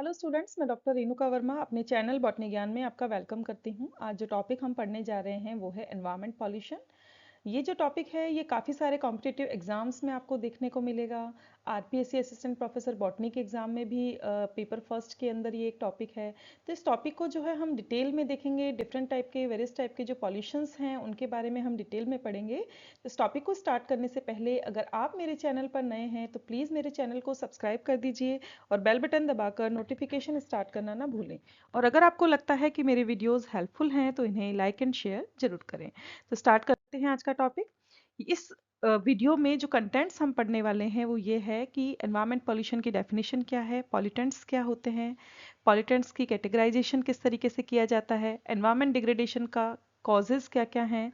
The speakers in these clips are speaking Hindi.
हेलो स्टूडेंट्स, मैं डॉक्टर रेणुका वर्मा अपने चैनल बॉटनी ज्ञान में आपका वेलकम करती हूँ। आज जो टॉपिक हम पढ़ने जा रहे हैं वो है एनवायरनमेंट पॉल्यूशन। ये जो टॉपिक है ये काफ़ी सारे कॉम्पिटिटिव एग्जाम्स में आपको देखने को मिलेगा। आरपीएससी असिस्टेंट प्रोफेसर बॉटनी के एग्जाम में भी पेपर फर्स्ट के अंदर ये एक टॉपिक है। तो इस टॉपिक को जो है हम डिटेल में देखेंगे। डिफरेंट टाइप के वेरियस टाइप के जो पॉल्यूशंस हैं उनके बारे में हम डिटेल में पढ़ेंगे। तो इस टॉपिक को स्टार्ट करने से पहले अगर आप मेरे चैनल पर नए हैं तो प्लीज़ मेरे चैनल को सब्सक्राइब कर दीजिए और बेल बटन दबाकर नोटिफिकेशन स्टार्ट करना ना भूलें। और अगर आपको लगता है कि मेरे वीडियोस हेल्पफुल हैं तो इन्हें लाइक एंड शेयर जरूर करें। तो स्टार्ट करते हैं आज का टॉपिक। इस वीडियो में जो कंटेंट्स हम पढ़ने वाले हैं वो ये है कि एनवायरनमेंट पॉल्यूशन की डेफिनेशन क्या है, पॉल्यूटेंट्स क्या होते हैं, पॉल्यूटेंट्स की कैटेगराइजेशन किस तरीके से किया जाता है, एनवायरनमेंट डिग्रेडेशन का कॉजेज क्या क्या हैं,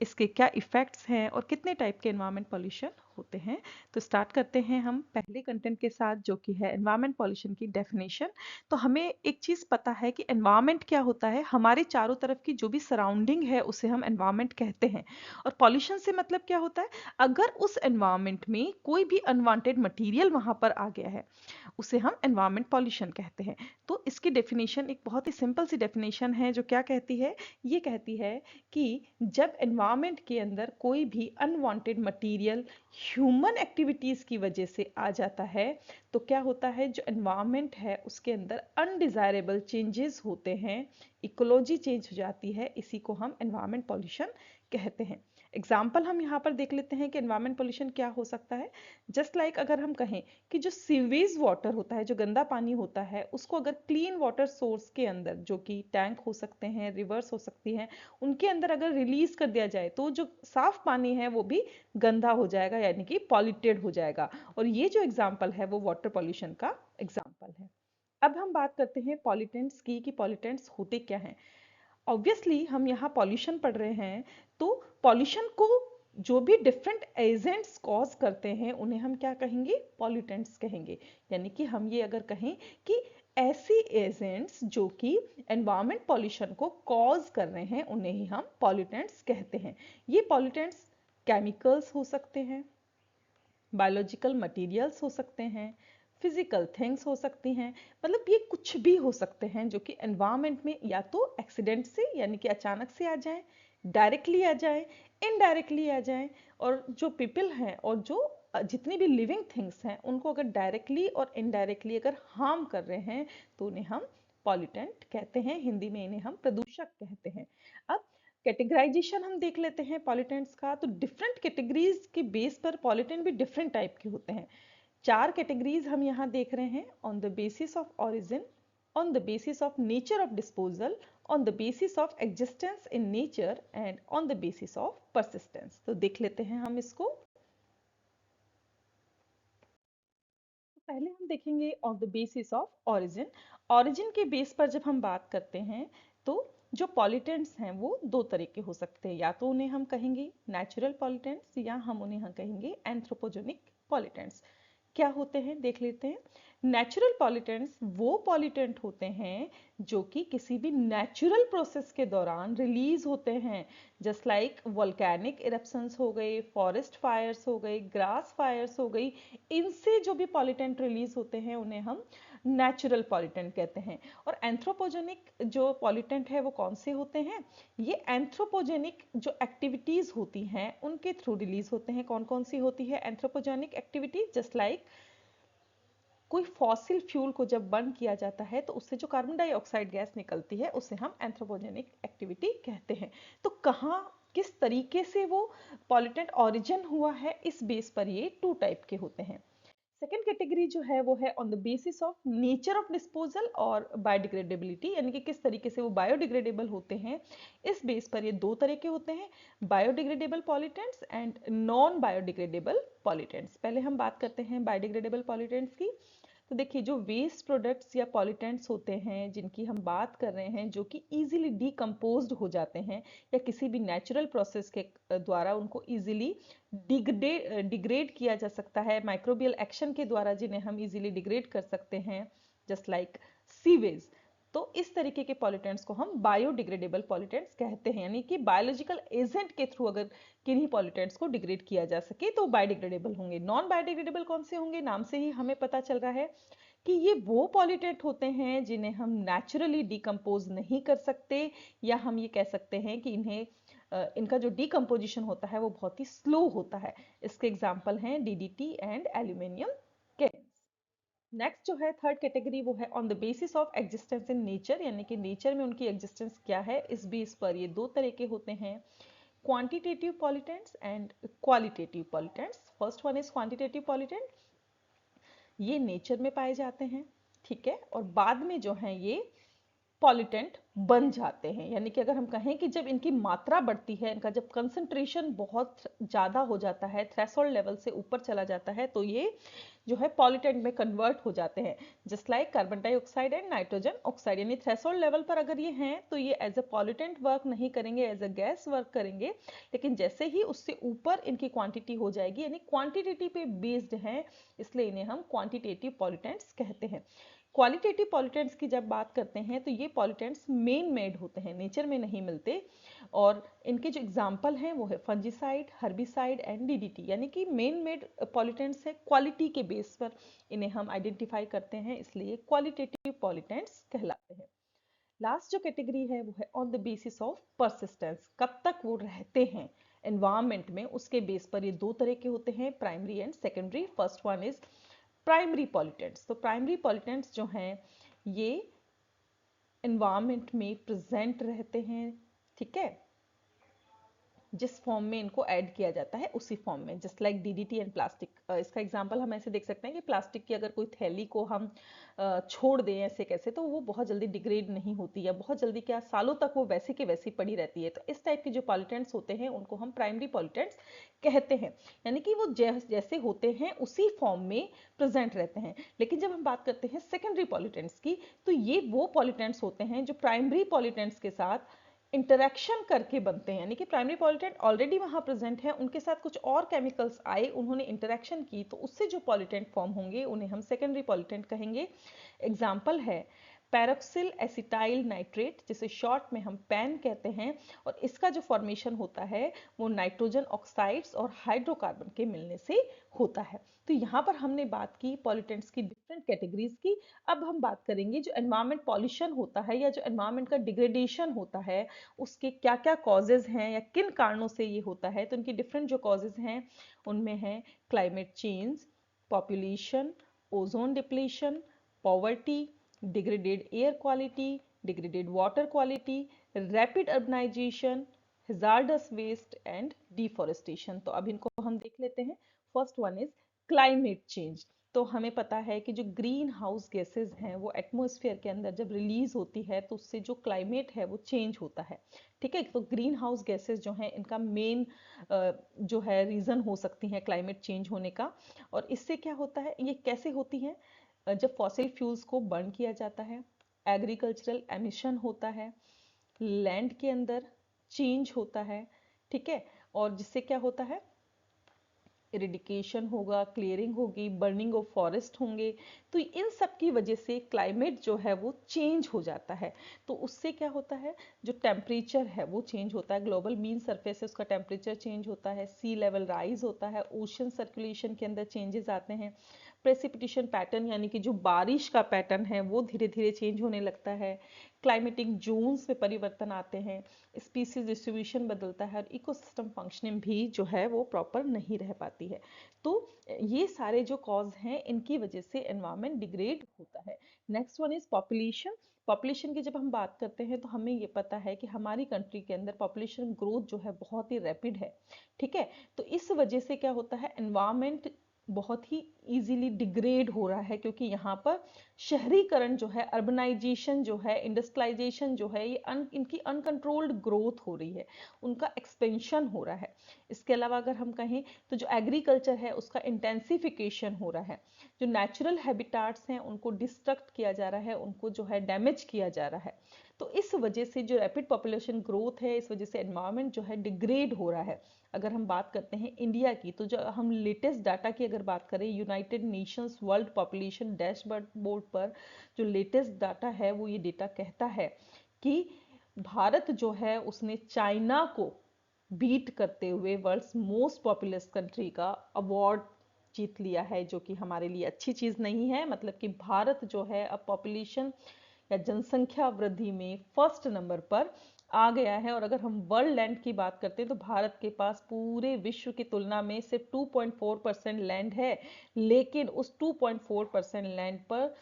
इसके क्या इफ़ेक्ट्स हैं और कितने टाइप के एनवायरनमेंट पॉल्यूशन होते हैं। तो स्टार्ट करते हैं हम पहले कंटेंट के साथ जो कि है एनवायरनमेंट पॉल्यूशन की डेफिनेशन। तो हमें एक चीज़ पता है कि एनवायरनमेंट क्या होता है, हमारे चारों तरफ की जो भी सराउंडिंग है उसे हम एनवायरनमेंट कहते हैं। और पॉल्यूशन से मतलब क्या होता है, अगर उस एनवायरनमेंट में कोई भी अनवांटेड मटीरियल वहाँ पर आ गया है उसे हम एनवायरनमेंट पॉल्यूशन कहते हैं। तो इसकी डेफिनेशन एक बहुत ही सिंपल सी डेफिनेशन है जो क्या कहती है, ये कहती है कि जब एनवायरनमेंट के अंदर कोई भी अनवांटेड मटेरियल ह्यूमन एक्टिविटीज़ की वजह से आ जाता है तो क्या होता है, जो एनवायरनमेंट है उसके अंदर अनडिज़ायरेबल चेंजेस होते हैं, इकोलॉजी चेंज हो जाती है, इसी को हम एनवायरनमेंट पॉल्यूशन कहते हैं। एग्जाम्पल हम यहाँ पर देख लेते हैं कि एनवायरनमेंट पॉल्यूशन क्या हो सकता है। जस्ट लाइक अगर हम कहें कि जो सीवेज वाटर होता है, जो गंदा पानी होता है, उसको अगर क्लीन वाटर सोर्स के अंदर जो कि टैंक हो सकते हैं, रिवर्स हो सकती हैं, उनके अंदर अगर रिलीज कर दिया जाए तो जो साफ पानी है वो भी गंदा हो जाएगा, यानी कि पॉल्यूटेड हो जाएगा। और ये जो एग्जाम्पल है वो वाटर पॉल्यूशन का एग्जाम्पल है। अब हम बात करते हैं पॉल्यूटेंट्स की कि पॉल्यूटेंट्स होते क्या हैं। ऑब्वियसली हम यहाँ पॉल्यूशन पढ़ रहे हैं तो पॉल्यूशन को जो भी डिफरेंट एजेंट्स कॉज करते हैं उन्हें हम क्या कहेंगे, पॉल्यूटेंट्स कहेंगे। यानी कि हम ये अगर कहें कि ऐसी एजेंट्स जो कि एनवायरमेंट पॉल्यूशन को कॉज कर रहे हैं उन्हें ही हम पॉल्यूटेंट्स कहते हैं। ये पॉल्यूटेंट्स केमिकल्स हो सकते हैं, बायोलॉजिकल मटेरियल्स हो सकते हैं, फिजिकल थिंग्स हो सकती हैं, मतलब ये कुछ भी हो सकते हैं जो कि एनवायरनमेंट में या तो एक्सीडेंट से यानी कि अचानक से आ जाएं, डायरेक्टली आ जाएं, इनडायरेक्टली आ जाएं। और जो पीपल हैं और जो जितनी भी लिविंग थिंग्स हैं उनको अगर डायरेक्टली और इनडायरेक्टली अगर हार्म कर रहे हैं तो उन्हें हम पॉल्यूटेंट कहते हैं, हिंदी में इन्हें हम प्रदूषक कहते हैं। अब कैटेगराइजेशन हम देख लेते हैं पॉल्यूटेंट्स का। तो डिफरेंट कैटेगरीज के बेस पर पॉल्यूटेंट भी डिफरेंट टाइप के होते हैं। चार कैटेगरीज हम यहाँ देख रहे हैं, on the basis of origin, on the basis of nature of disposal, on the basis of existence in nature and on the basis of persistence। तो देख लेते हैं हम इसको। तो पहले हम देखेंगे on the basis of origin. Origin के बेस पर जब हम बात करते हैं तो जो पॉल्यूटेंट्स हैं वो दो तरह के हो सकते हैं, या तो उन्हें हम कहेंगे नेचुरल पॉल्यूटेंट्स या हम उन्हें कहेंगे एंथ्रोपोजेनिक पॉल्यूटेंट्स। क्या होते हैं देख लेते हैं। नेचुरल पॉल्यूटेंट्स वो पॉल्यूटेंट होते हैं जो कि किसी भी नेचुरल प्रोसेस के दौरान रिलीज होते हैं, जस्ट लाइक वोल्केनिक इरप्शंस हो गए, फॉरेस्ट फायर्स हो गए, ग्रास फायर्स हो गई। इनसे जो भी पॉल्यूटेंट रिलीज होते हैं उन्हें हम नेचुरल पॉल्यूटेंट कहते हैं। और एंथ्रोपोजेनिक जो पॉल्यूटेंट है वो कौन से होते हैं, ये एंथ्रोपोजेनिक जो एक्टिविटीज होती हैं उनके थ्रू रिलीज होते हैं। कौन कौन सी होती है एंथ्रोपोजेनिक एक्टिविटीज, जस्ट लाइक कोई फॉसिल फ्यूल को जब बर्न किया जाता है तो उससे जो कार्बन डाइऑक्साइड गैस निकलती है उसे हम एंथ्रोपोजेनिक एक्टिविटी कहते हैं। तो कहाँ किस तरीके से वो पॉल्यूटेंट ऑरिजिन हुआ है, इस बेस पर ये टू टाइप के होते हैं। सेकेंड कैटेगरी जो है वो है on the basis of nature of disposal और बायोडिग्रेडेबिलिटी, यानी कि किस तरीके से वो बायोडिग्रेडेबल होते हैं। इस बेस पर ये दो तरह के होते हैं, biodegradable pollutants and non biodegradable pollutants. पहले हम बात करते हैं बायोडिग्रेडेबल पॉल्यूटेंट्स की। तो देखिए जो वेस्ट प्रोडक्ट्स या पॉल्यूटेंट्स होते हैं जिनकी हम बात कर रहे हैं, जो कि इजीली डिकम्पोज्ड हो जाते हैं या किसी भी नेचुरल प्रोसेस के द्वारा उनको इजीली डिग्रेड किया जा सकता है, माइक्रोबियल एक्शन के द्वारा जिन्हें हम इजीली डिग्रेड कर सकते हैं, जस्ट लाइक सीवेज। तो इस तरीके के पॉल्यूटेंट्स को हम बायोडिग्रेडेबल पॉल्यूटेंट्स कहते हैं, यानी कि बायोलॉजिकल एजेंट के थ्रू अगर किन्हीं पॉल्यूटेंट्स को डिग्रेड किया जा सके तो बायोडिग्रेडेबल होंगे। नॉन बायोडिग्रेडेबल कौन से होंगे, नाम से ही हमें पता चल रहा है कि ये वो पॉल्यूटेंट होते हैं जिन्हें हम नेचुरली डिकम्पोज नहीं कर सकते, या हम ये कह सकते हैं कि इनका जो डिकम्पोजिशन होता है वो बहुत ही स्लो होता है। इसके एग्जाम्पल हैं DDT and aluminium cans. Next जो है थर्ड कैटेगरी वो है on the basis of existence in nature, यानी कि नेचर में उनकी एग्जिस्टेंस क्या है इस बेस पर ये दो तरह के होते हैं, quantitative pollutants and qualitative pollutants. First one is quantitative pollutant, ये नेचर में पाए जाते हैं, ठीक है, और बाद में जो है ये पॉल्यूटेंट बन जाते हैं। यानी कि अगर हम कहें कि जब इनकी मात्रा बढ़ती है, इनका जब कंसंट्रेशन बहुत ज़्यादा हो जाता है, थ्रेशोल्ड लेवल से ऊपर चला जाता है, तो ये जो है पॉल्यूटेंट में कन्वर्ट हो जाते हैं, just like carbon dioxide and nitrogen oxide. यानी थ्रेशोल्ड लेवल पर अगर ये हैं तो ये एज अ पॉल्यूटेंट वर्क नहीं करेंगे, एज अ गैस वर्क करेंगे, लेकिन जैसे ही उससे ऊपर इनकी क्वांटिटी हो जाएगी, यानी क्वांटिटी पे बेस्ड हैं, इसलिए इन्हें हम क्वांटिटेटिव पॉल्यूटेंट्स कहते हैं। क्वालिटेटिव पॉल्यूटेंट्स की जब बात करते हैं तो ये पॉल्यूटेंट्स मेन मेड होते हैं, नेचर में नहीं मिलते, और इनके जो एग्जाम्पल हैं वो है फंजीसाइड, हर्बिसाइड एंड डीडीटी। यानी कि मेन मेड पॉल्यूटेंट्स है, क्वालिटी के बेस पर इन्हें हम आइडेंटिफाई करते हैं, इसलिए क्वालिटेटिव पॉल्यूटेंट्स कहलाते हैं। लास्ट जो कैटेगरी है वो है on the basis of persistence, कब तक वो रहते हैं एनवायरमेंट में, उसके बेस पर ये दो तरह के होते हैं, primary and secondary. First one is primary pollutants. तो प्राइमरी पॉल्यूटेंट्स जो हैं ये एनवायरमेंट में प्रेजेंट रहते हैं, ठीक है, जिस फॉर्म में इनको ऐड किया जाता है उसी फॉर्म में, just like DDT and plastic. इसका एग्जांपल हम ऐसे देख सकते हैं कि प्लास्टिक की अगर कोई थैली को हम छोड़ दें ऐसे कैसे, तो वो बहुत जल्दी डिग्रेड नहीं होती है, बहुत जल्दी क्या सालों तक वो वैसे के वैसी पड़ी रहती है। तो इस टाइप के जो पॉल्यूटेंट्स होते हैं उनको हम प्राइमरी पॉल्यूटेंट्स कहते हैं, यानी कि वो जैसे होते हैं उसी फॉर्म में प्रेजेंट रहते हैं। लेकिन जब हम बात करते हैं सेकेंडरी पॉल्यूटेंट्स की, तो ये वो पॉल्यूटेंट्स होते हैं जो प्राइमरी पॉल्यूटेंट्स के साथ इंटरेक्शन करके बनते हैं, यानी कि प्राइमरी पॉल्यूटेंट ऑलरेडी वहां प्रेजेंट है, उनके साथ कुछ और केमिकल्स आए, उन्होंने इंटरेक्शन की, तो उससे जो पॉल्यूटेंट फॉर्म होंगे उन्हें हम सेकेंडरी पॉल्यूटेंट कहेंगे। एग्जाम्पल है पैरोक्सिल एसिटाइल नाइट्रेट, जिसे शॉर्ट में हम पैन कहते हैं, और इसका जो फॉर्मेशन होता है वो नाइट्रोजन ऑक्साइड्स और हाइड्रोकार्बन के मिलने से होता है। तो यहाँ पर हमने बात की पॉल्यूटेंट्स की डिफरेंट कैटेगरीज की। अब हम बात करेंगे जो एनवायरमेंट पॉल्यूशन होता है या जो एनवायरमेंट का डिग्रेडेशन होता है, उसके क्या क्या कॉजेज हैं या किन कारणों से ये होता है। तो इनकी डिफरेंट जो कॉजेज हैं उनमें है climate change, population, ozone depletion, poverty, degraded air quality, degraded water quality, rapid urbanisation, hazardous waste and deforestation. तो अब इनको हम देख लेते हैं। First one is climate change. तो हमें पता है कि जो ग्रीन हाउस गैसेस हैं वो एटमॉस्फेयर के अंदर जब रिलीज होती है तो उससे जो क्लाइमेट है वो चेंज होता है, ठीक है। तो ग्रीन हाउस गैसेस जो हैं इनका मेन जो है रीज़न हो सकती हैं क्लाइमेट चेंज होने का। और इससे क्या होता है, ये कैसे होती हैं, जब फॉसिल फ्यूल्स को बर्न किया जाता है, एग्रीकल्चरल एमिशन होता है, लैंड के अंदर चेंज होता है, ठीक है, और जिससे क्या होता है इरिडिकेशन होगा, क्लियरिंग होगी, बर्निंग ऑफ फॉरेस्ट होंगे। तो इन सब की वजह से क्लाइमेट जो है वो चेंज हो जाता है। तो उससे क्या होता है, जो टेम्परेचर है वो चेंज होता है, ग्लोबल मीन सरफेस है उसका टेम्परेचर चेंज होता है, सी लेवल राइज होता है, ओशन सर्कुलेशन के अंदर चेंजेस आते हैं, प्रेसिपिटेशन पैटर्न यानी कि जो बारिश का पैटर्न है वो धीरे धीरे चेंज होने लगता है, क्लाइमेटिक जोन्स में परिवर्तन आते हैं, स्पीसीज डिस्ट्रीब्यूशन बदलता है, और इकोसिस्टम फंक्शनिंग भी जो है वो प्रॉपर नहीं रह पाती है। तो ये सारे जो कॉज हैं इनकी वजह से एनवायरनमेंट डिग्रेड होता है। Next one is population. Population की जब हम बात करते हैं तो हमें ये पता है कि हमारी कंट्री के अंदर पॉपुलेशन ग्रोथ जो है बहुत ही रैपिड है, ठीक है। तो इस वजह से क्या होता है, एनवायरनमेंट बहुत ही इजीली डिग्रेड हो रहा है, क्योंकि यहाँ पर शहरीकरण जो है, अर्बनाइजेशन जो है, इंडस्ट्रियलाइजेशन जो है, ये इनकी अनकंट्रोल्ड ग्रोथ हो रही है, उनका एक्सपेंशन हो रहा है। इसके अलावा अगर हम कहें तो जो एग्रीकल्चर है उसका इंटेंसिफिकेशन हो रहा है, जो नेचुरल हैबिटाट्स हैं उनको डिस्ट्रक्ट किया जा रहा है, उनको जो है डैमेज किया जा रहा है। तो इस वजह से जो रैपिड पॉपुलेशन ग्रोथ है, इस वजह से एनवायरनमेंट जो है डिग्रेड हो रहा है। अगर हम बात करते हैं इंडिया की, तो जो हम लेटेस्ट डाटा की अगर बात करें, United Nations world population dashboard पर जो लेटेस्ट डाटा है वो ये डेटा कहता है कि भारत जो है उसने चाइना को बीट करते हुए वर्ल्ड्स मोस्ट पॉपुलस कंट्री का अवार्ड जीत लिया है, जो कि हमारे लिए अच्छी चीज़ नहीं है। मतलब कि भारत जो है अब पॉपुलेशन या जनसंख्या वृद्धि में फर्स्ट नंबर पर आ गया है। और अगर हम वर्ल्ड लैंड की बात करते हैं तो भारत के पास पूरे विश्व की तुलना में सिर्फ 2.4% लैंड है, लेकिन उस 2.4% लैंड पर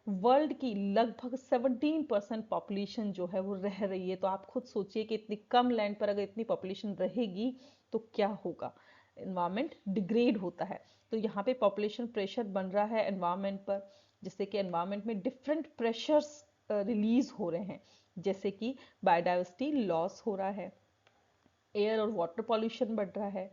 वर्ल्ड की लगभग 17% पॉपुलेशन जो है वो रह रही है। तो आप खुद सोचिए कि इतनी कम लैंड पर अगर इतनी पॉपुलेशन रहेगी तो क्या होगा। एनवायरमेंट डिग्रेड होता है। तो यहाँ पे पॉपुलेशन प्रेशर बन रहा है एनवायरमेंट पर, जिससे कि एनवायरमेंट में डिफरेंट प्रेशर्स रिलीज हो रहे हैं, जैसे कि बायोडाइवर्सिटी लॉस हो रहा है, एयर और वाटर पॉल्यूशन बढ़ रहा है,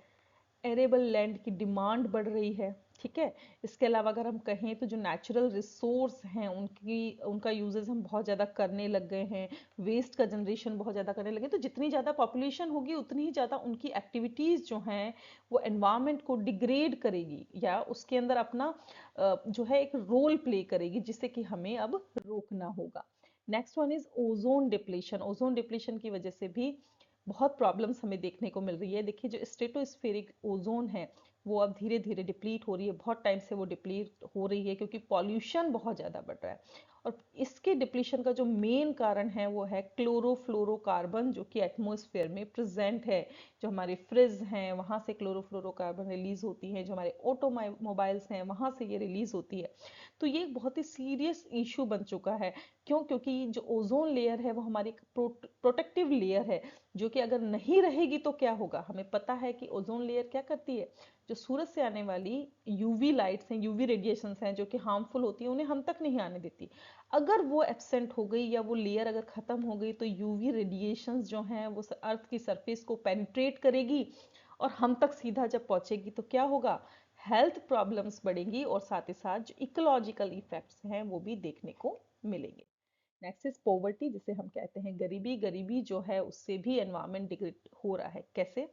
एरेबल लैंड की डिमांड बढ़ रही है। ठीक है। इसके अलावा अगर हम कहें तो जो नेचुरल रिसोर्स हैं उनका यूजेस हम बहुत ज़्यादा करने लग गए हैं, वेस्ट का जनरेशन बहुत ज़्यादा करने लगे। तो जितनी ज़्यादा पॉपुलेशन होगी उतनी ही ज़्यादा उनकी एक्टिविटीज़ जो हैं वो एनवायरनमेंट को डिग्रेड करेगी या उसके अंदर अपना जो है एक रोल प्ले करेगी, जिससे कि हमें अब रोकना होगा। Next one is ozone depletion. Ozone depletion की वजह से भी बहुत प्रॉब्लम्स हमें देखने को मिल रही है। देखिए जो स्ट्रेटोस्फेरिक ओजोन है वो अब धीरे धीरे डिप्लीट हो रही है, बहुत टाइम से वो डिप्लीट हो रही है क्योंकि पॉल्यूशन बहुत ज़्यादा बढ़ रहा है। और इसके डिप्लीशन का जो मेन कारण है वो है क्लोरोफ्लोरोकार्बन, जो कि एटमॉस्फेयर में प्रेजेंट है। जो हमारे फ्रिज हैं वहाँ से क्लोरोफ्लोरोकार्बन रिलीज होती है, जो हमारे ऑटोमोबाइल्स हैं वहाँ से ये रिलीज होती है। तो ये एक बहुत ही सीरियस इशू बन चुका है। क्यों? क्योंकि जो ओजोन लेयर है वो हमारी प्रोटेक्टिव लेयर है, जो कि अगर नहीं रहेगी तो क्या होगा। हमें पता है कि ओजोन लेयर क्या करती है, जो सूरज से आने वाली यूवी लाइट्स हैं, यूवी रेडिएशंस हैं जो कि हार्मफुल होती है, उन्हें हम तक नहीं आने देती। अगर वो एब्सेंट हो गई या वो लेयर अगर खत्म हो गई तो यूवी रेडिएशंस जो हैं वो अर्थ की सरफेस को पेनिट्रेट करेगी और हम तक सीधा जब पहुंचेगी तो क्या होगा, हेल्थ प्रॉब्लम्स बढ़ेंगी और साथ ही साथ जो इकोलॉजिकल इफेक्ट्स हैं वो भी देखने को मिलेंगे। नेक्स्ट इज पॉवर्टी, जिसे हम कहते हैं गरीबी। गरीबी जो है उससे भी एनवायरमेंट डिग्रेड हो रहा है। कैसे?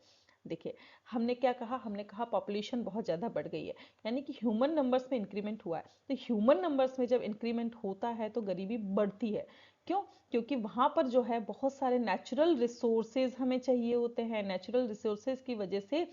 देखिए, हमने क्या कहा, हमने कहा पॉपुलेशन बहुत ज़्यादा बढ़ गई है, यानी कि ह्यूमन नंबर्स में इंक्रीमेंट हुआ है। तो ह्यूमन नंबर्स में जब इंक्रीमेंट होता है तो गरीबी बढ़ती है। क्यों? क्योंकि वहाँ पर जो है बहुत सारे नेचुरल रिसोर्सेज हमें चाहिए होते हैं। नेचुरल रिसोर्सेज की वजह से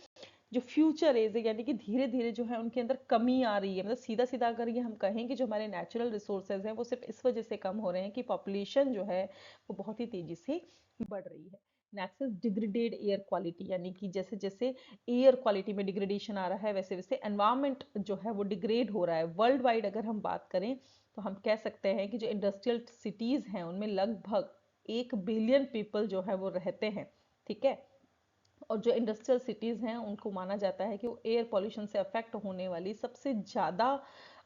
जो फ्यूचर एज है, यानी कि धीरे धीरे जो है उनके अंदर कमी आ रही है। मतलब सीधा सीधा अगर ये हम कहें कि जो हमारे नेचुरल रिसोर्सेज हैं वो सिर्फ इस वजह से कम हो रहे हैं कि पॉपुलेशन जो है वो बहुत ही तेजी से बढ़ रही है। Next is degraded air quality, यानी कि जैसे जैसे एयर क्वालिटी में डिग्रेडेशन आ रहा है वैसे वैसे एनवायरमेंट जो है वो डिग्रेड हो रहा है। वर्ल्ड वाइड अगर हम बात करें तो हम कह सकते हैं कि जो इंडस्ट्रियल सिटीज हैं उनमें लगभग 1 बिलियन पीपल जो है वो रहते हैं। ठीक है। और जो इंडस्ट्रियल सिटीज़ हैं उनको माना जाता है कि वो एयर पॉल्यूशन से अफेक्ट होने वाली सबसे ज़्यादा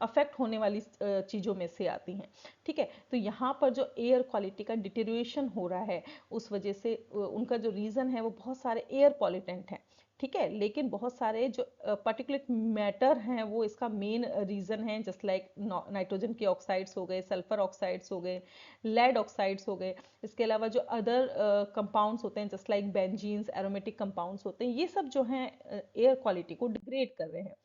अफेक्ट होने वाली चीज़ों में से आती हैं। ठीक है। तो यहाँ पर जो एयर क्वालिटी का डिटेरियोरेशन हो रहा है उस वजह से उनका जो रीज़न है वो बहुत सारे एयर पॉल्यूटेंट हैं। ठीक है। लेकिन बहुत सारे जो पर्टिकुलेट मैटर हैं वो इसका मेन रीज़न है, जस्ट लाइक नाइट्रोजन के ऑक्साइड्स हो गए, सल्फर ऑक्साइड्स हो गए, लेड ऑक्साइड्स हो गए। इसके अलावा जो अदर कंपाउंड्स होते हैं just like benzenes, aromatic compounds होते हैं, ये सब जो हैं एयर क्वालिटी को डिग्रेड कर रहे हैं।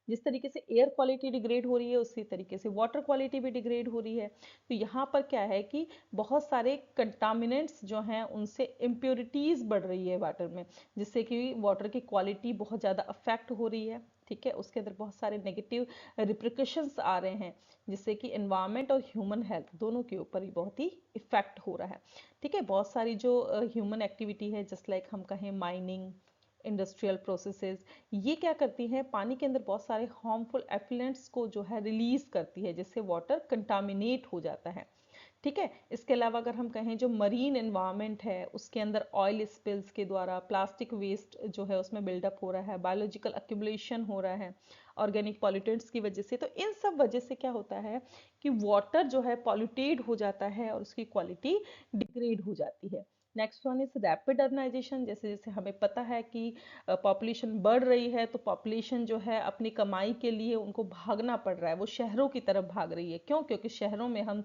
जिस तरीके से एयर क्वालिटी डिग्रेड हो रही है उसी तरीके से वाटर क्वालिटी भी डिग्रेड हो रही है। तो यहाँ पर क्या है कि बहुत सारे कंटामिनेंट्स जो हैं उनसे इम्प्योरिटीज बढ़ रही है वाटर में, जिससे कि वाटर की क्वालिटी बहुत ज़्यादा अफेक्ट हो रही है। ठीक है। उसके अंदर बहुत सारे नेगेटिव रिप्रिकॉशंस आ रहे हैं, जिससे कि एनवायरनमेंट और ह्यूमन हेल्थ दोनों के ऊपर ही बहुत ही इफेक्ट हो रहा है। ठीक है। बहुत सारी जो ह्यूमन एक्टिविटी है जस्ट लाइक हम कहें माइनिंग, इंडस्ट्रियल प्रोसेसेस, ये क्या करती हैं, पानी के अंदर बहुत सारे हार्मफुल एफ्लुएंट्स को जो है रिलीज करती है, जिससे वाटर कंटामिनेट हो जाता है। ठीक है। इसके अलावा अगर हम कहें जो मरीन एनवायरनमेंट है उसके अंदर ऑयल स्पिल्स के द्वारा प्लास्टिक वेस्ट जो है उसमें बिल्डअप हो रहा है, बायोलॉजिकल एक्यूमुलेशन हो रहा है ऑर्गेनिक पॉल्यूटेंट्स की वजह से। तो इन सब वजह से क्या होता है कि वाटर जो है पॉल्यूटेड हो जाता है और उसकी क्वालिटी डिग्रेड हो जाती है। Next one is rapid urbanisation. जैसे जैसे हमें पता है कि पॉपुलेशन बढ़ रही है तो पॉपुलेशन जो है अपनी कमाई के लिए उनको भागना पड़ रहा है, वो शहरों की तरफ भाग रही है। क्यों? क्योंकि शहरों में हम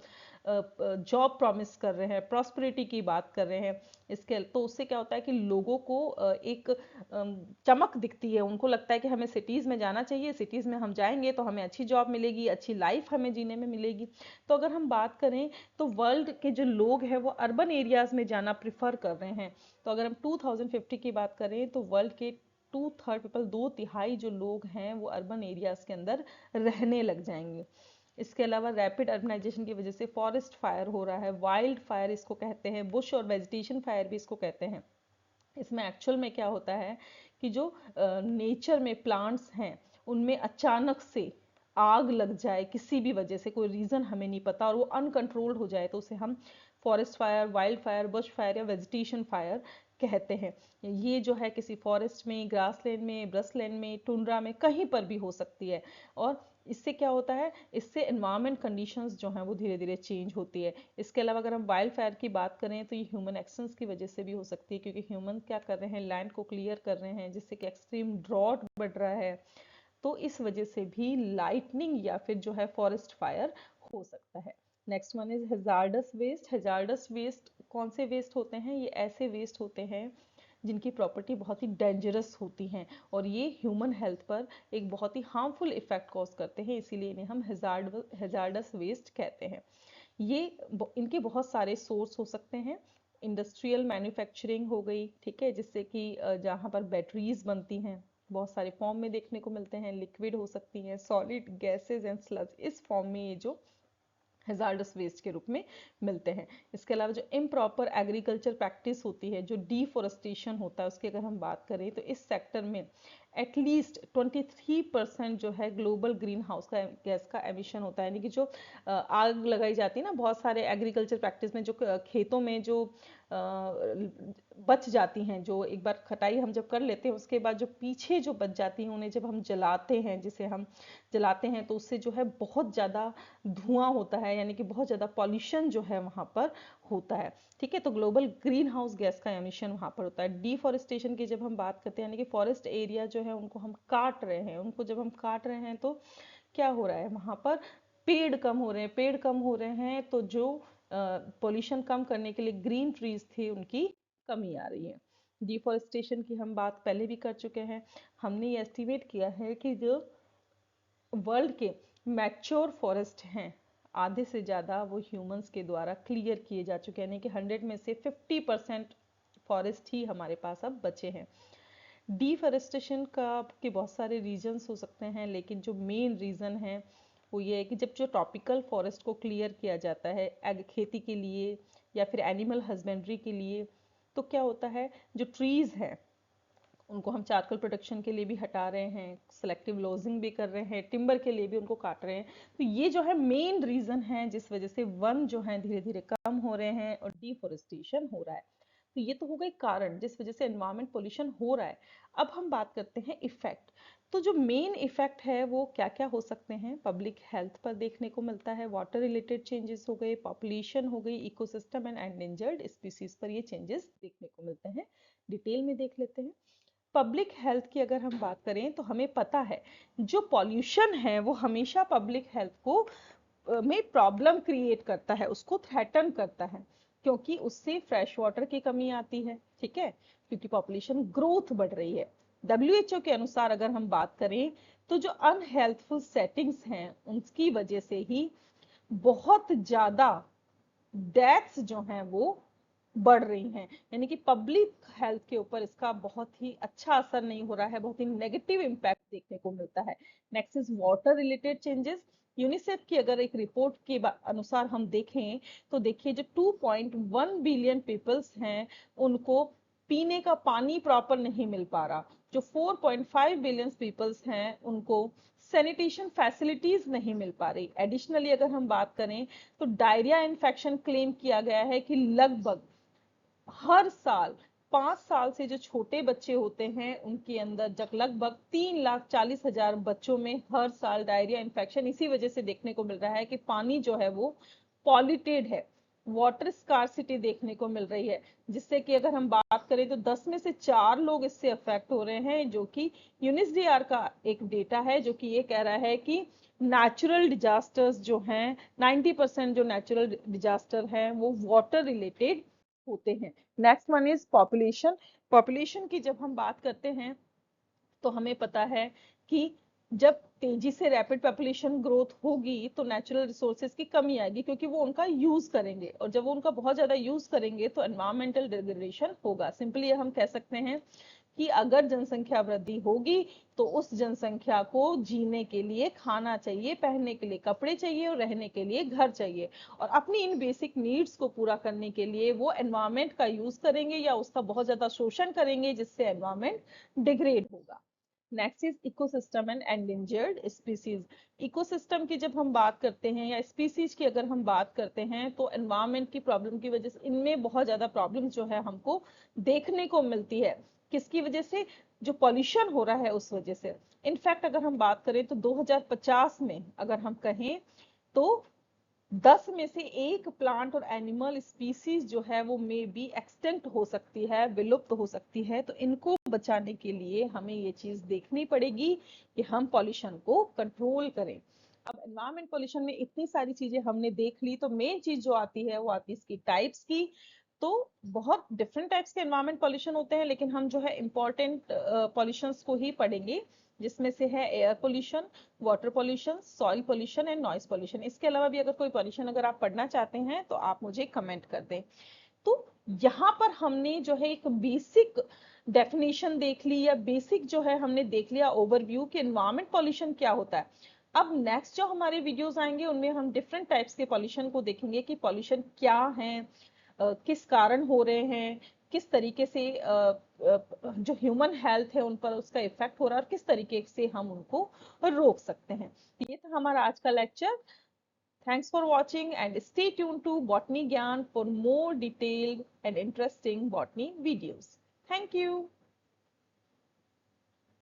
जॉब प्रॉमिस कर रहे हैं, प्रॉस्पेरिटी की बात कर रहे हैं। इसके तो उससे क्या होता है कि लोगों को एक चमक दिखती है, उनको लगता है कि हमें सिटीज़ में जाना चाहिए, सिटीज़ में हम जाएंगे तो हमें अच्छी जॉब मिलेगी, अच्छी लाइफ हमें जीने में मिलेगी। तो अगर हम बात करें तो वर्ल्ड के जो लोग हैं वो अर्बन एरियाज़ में जाना प्रिफर कर रहे हैं। तो अगर हम 2050 की बात करें तो वर्ल्ड के 2/3 पीपल, 2/3 जो लोग हैं वो अर्बन एरियाज के अंदर रहने लग जाएंगे। इसके अलावा रैपिड अर्बनाइजेशन की वजह से फॉरेस्ट फायर हो रहा है, वाइल्ड फायर इसको कहते हैं, बुश और वेजिटेशन फायर भी इसको कहते हैं। इसमें एक्चुअल में क्या होता है कि जो नेचर में प्लांट्स हैं उनमें अचानक से आग लग जाए किसी भी वजह से, कोई रीजन हमें नहीं पता, और वो अनकंट्रोल्ड हो जाए, तो उसे हम forest fire, wild fire, Bush fire या वेजिटेशन फायर कहते हैं। ये जो है किसी फॉरेस्ट में, ग्रासलैंड में, ब्रशलैंड में, टुंड्रा में, कहीं पर भी हो सकती है। और इससे क्या होता है, इससे एनवायरमेंट कंडीशंस जो हैं वो धीरे धीरे चेंज होती है। इसके अलावा अगर हम वाइल्ड फायर की बात करें तो ये ह्यूमन एक्शंस की वजह से भी हो सकती है, क्योंकि ह्यूमन क्या कर रहे हैं, लैंड को क्लियर कर रहे हैं, जिससे कि एक्सट्रीम ड्रॉट बढ़ रहा है, तो इस वजह से भी लाइटनिंग या फिर जो है फॉरेस्ट फायर हो सकता है। Next one is hazardous waste. Hazardous waste कौन से वेस्ट होते हैं, ये ऐसे वेस्ट होते हैं जिनकी प्रॉपर्टी बहुत ही डेंजरस होती हैं और ये ह्यूमन हेल्थ पर एक बहुत ही हार्मफुल इफेक्ट कॉज करते हैं, इसीलिए इन्हें हम हेजार्डस वेस्ट कहते हैं। ये इनके बहुत सारे सोर्स हो सकते हैं। इंडस्ट्रियल मैन्युफैक्चरिंग हो गई, ठीक है, जिससे कि जहाँ पर बैटरीज बनती हैं बहुत सारे फॉर्म में देखने को मिलते हैं, लिक्विड हो सकती हैं, सॉलिड, गैसेज एंड स्लज, इस फॉर्म में ये जो हेजार्डस वेस्ट के रूप में मिलते हैं। इसके अलावा जो इम्प्रॉपर एग्रीकल्चर प्रैक्टिस होती है, जो डिफोरेस्टेशन होता है, उसकी अगर हम बात करें तो इस सेक्टर में एटलीस्ट 23% जो है ग्लोबल ग्रीन हाउस का गैस का एमिशन होता है। यानी कि जो आग लगाई जाती है ना बहुत सारे एग्रीकल्चर प्रैक्टिस में, जो खेतों में जो बच जाती हैं, जो एक बार खटाई हम जब कर लेते हैं उसके बाद जो पीछे जो बच जाती हैं उन्हें जब हम जलाते हैं, जिसे हम जलाते हैं, तो उससे जो है बहुत ज़्यादा धुआं होता है, यानी कि बहुत ज़्यादा पॉल्यूशन जो है वहाँ पर होता है। ठीक है, तो ग्लोबल ग्रीन हाउस गैस का एमिशन वहाँ पर होता है। डिफॉरेस्टेशन की जब हम बात करते हैं, यानी कि फॉरेस्ट एरिया जो है उनको हम काट रहे हैं, उनको जब हम काट रहे हैं तो क्या हो रहा है, वहाँ पर पेड़ कम हो रहे हैं, पेड़ कम हो रहे हैं तो जो पोल्यूशन कम करने के लिए ग्रीन ट्रीज थे उनकी कमी आ रही है। डिफॉरेस्टेशन की हम बात पहले भी कर चुके हैं। हमने ये एस्टिमेट किया है कि जो वर्ल्ड के मैच्योर फॉरेस्ट हैं आधे से ज़्यादा वो ह्यूमंस के द्वारा क्लियर किए जा चुके हैं, यानी कि 100 में से 50% फॉरेस्ट ही हमारे पास अब बचे हैं। डिफॉरेस्टेशन का के बहुत सारे रीजंस हो सकते हैं, लेकिन जो मेन रीज़न है वो ये है कि जब जो ट्रॉपिकल फॉरेस्ट को क्लियर किया जाता है खेती के लिए या फिर एनिमल हस्बेंड्री के लिए, तो क्या होता है, जो ट्रीज़ हैं उनको हम चारकोल प्रोडक्शन के लिए भी हटा रहे हैं, सेलेक्टिव लॉजिंग भी कर रहे हैं, टिम्बर के लिए भी उनको काट रहे हैं। तो ये जो है मेन रीजन है जिस वजह से वन जो है धीरे धीरे कम हो रहे हैं और डिफोरेस्टेशन हो रहा है। तो ये तो हो गए कारण जिस वजह से एनवायरमेंट पोल्यूशन हो रहा है। अब हम बात करते हैं इफेक्ट। तो जो मेन इफेक्ट है वो क्या क्या हो सकते हैं, पब्लिक हेल्थ पर देखने को मिलता है, वाटर रिलेटेड चेंजेस हो गए, पॉपुलेशन हो गई, इकोसिस्टम एंड एंडेंजर्ड स्पीसीज पर ये चेंजेस देखने को मिलते हैं। डिटेल में देख लेते हैं। पब्लिक हेल्थ की अगर हम बात करें तो हमें पता है जो पॉल्यूशन है वो हमेशा पब्लिक हेल्थ को में प्रॉब्लम क्रिएट करता है, उसको थ्रेटन करता है, क्योंकि उससे फ्रेश वाटर की कमी आती है, ठीक है, क्योंकि पॉपुलेशन ग्रोथ बढ़ रही है। WHO के अनुसार अगर हम बात करें तो जो अनहेल्थफुल सेटिंग्स हैं उनकी वजह से ही बहुत ज्यादा डेथ्स जो हैं वो बढ़ रही हैं, यानी कि पब्लिक हेल्थ के ऊपर इसका बहुत ही अच्छा असर नहीं हो रहा है, बहुत ही नेगेटिव इम्पैक्ट देखने को मिलता है। Next is water related changes. UNICEF की अगर एक रिपोर्ट के अनुसार हम देखें तो देखिए जो 2.1 बिलियन पीपल्स हैं उनको पीने का पानी प्रॉपर नहीं मिल पा रहा, जो 4.5 बिलियन पीपल्स हैं उनको सैनिटेशन फैसिलिटीज नहीं मिल पा रही। एडिशनली अगर हम बात करें तो डायरिया इन्फेक्शन क्लेम किया गया है कि लगभग हर साल 5 साल से जो छोटे बच्चे होते हैं उनके अंदर जब लगभग 3,40,000 बच्चों में हर साल डायरिया इन्फेक्शन इसी वजह से देखने को मिल रहा है कि पानी जो है वो पॉल्यूटेड है, वाटर स्कार्सिटी देखने को मिल रही है, जिससे कि अगर हम बात करें तो 10 में से 4 लोग इससे अफेक्ट हो रहे हैं, जो कि यूनिसडीआर का एक डेटा है जो कि ये कह रहा है कि नेचुरल डिजास्टर्स जो हैं 90% जो नेचुरल डिजास्टर हैं वो वाटर रिलेटेड होते हैं। Next one is population. Population की जब हम बात करते हैं तो हमें पता है कि जब तेजी से रैपिड पॉपुलेशन ग्रोथ होगी तो नेचुरल रिसोर्सेज की कमी आएगी, क्योंकि वो उनका यूज करेंगे, और जब वो उनका बहुत ज्यादा यूज करेंगे तो एनवायरमेंटल डिग्रेडेशन होगा। सिंपली हम कह सकते हैं कि अगर जनसंख्या वृद्धि होगी तो उस जनसंख्या को जीने के लिए खाना चाहिए, पहनने के लिए कपड़े चाहिए और रहने के लिए घर चाहिए। और अपनी इन बेसिक नीड्स को पूरा करने के लिए वो एनवायरमेंट का यूज करेंगे या उसका बहुत ज्यादा शोषण करेंगे, जिससे एनवायरमेंट डिग्रेड होगा। Next is ecosystem and endangered species. Ecosystem की जब हम बात करते हैं या स्पीसीज की अगर हम बात करते हैं, तो एनवायरमेंट की प्रॉब्लम की वजह से इनमें बहुत ज्यादा प्रॉब्लम जो है हमको देखने को मिलती है। किसकी वजह से? जो पॉल्यूशन हो रहा है उस वजह से। इनफैक्ट अगर हम बात करें तो 2050 में अगर हम कहें तो 10 में से एक प्लांट और एनिमल स्पीसीज जो है वो मे बी एक्सटिंक्ट हो सकती है, विलुप्त हो सकती है। तो इनको बचाने के लिए हमें ये चीज देखनी पड़ेगी कि हम पॉल्यूशन को कंट्रोल करें। अब एनवायरमेंट पॉल्यूशन में इतनी सारी चीजें हमने देख ली, तो मेन चीज जो आती है वो आती है इसकी टाइप्स की। तो बहुत डिफरेंट टाइप्स के एनवायरमेंट पॉल्यूशन होते हैं, लेकिन हम जो है इंपॉर्टेंट पॉल्यूशंस को ही पढ़ेंगे, जिसमें से है air pollution, water pollution, soil pollution and noise pollution. इसके अलावा भी अगर कोई पोल्यूशन अगर आप पढ़ना चाहते हैं तो आप मुझे कमेंट कर दें। तो यहाँ पर हमने जो है एक बेसिक डेफिनेशन देख ली, या बेसिक जो है हमने देख लिया ओवरव्यू कि एनवायरमेंट पॉल्यूशन क्या होता है। अब नेक्स्ट जो हमारे वीडियोस आएंगे उनमें हम डिफरेंट टाइप्स के पॉल्यूशन को देखेंगे कि पॉल्यूशन क्या है, किस कारण हो रहे हैं, किस तरीके से जो ह्यूमन हेल्थ है उन पर उसका इफेक्ट हो रहा है, और किस तरीके से हम उनको रोक सकते हैं। ये था हमारा आज का lecture. Thanks for watching and stay tuned to Botany Gyan for more detailed and interesting botany videos. Thank you.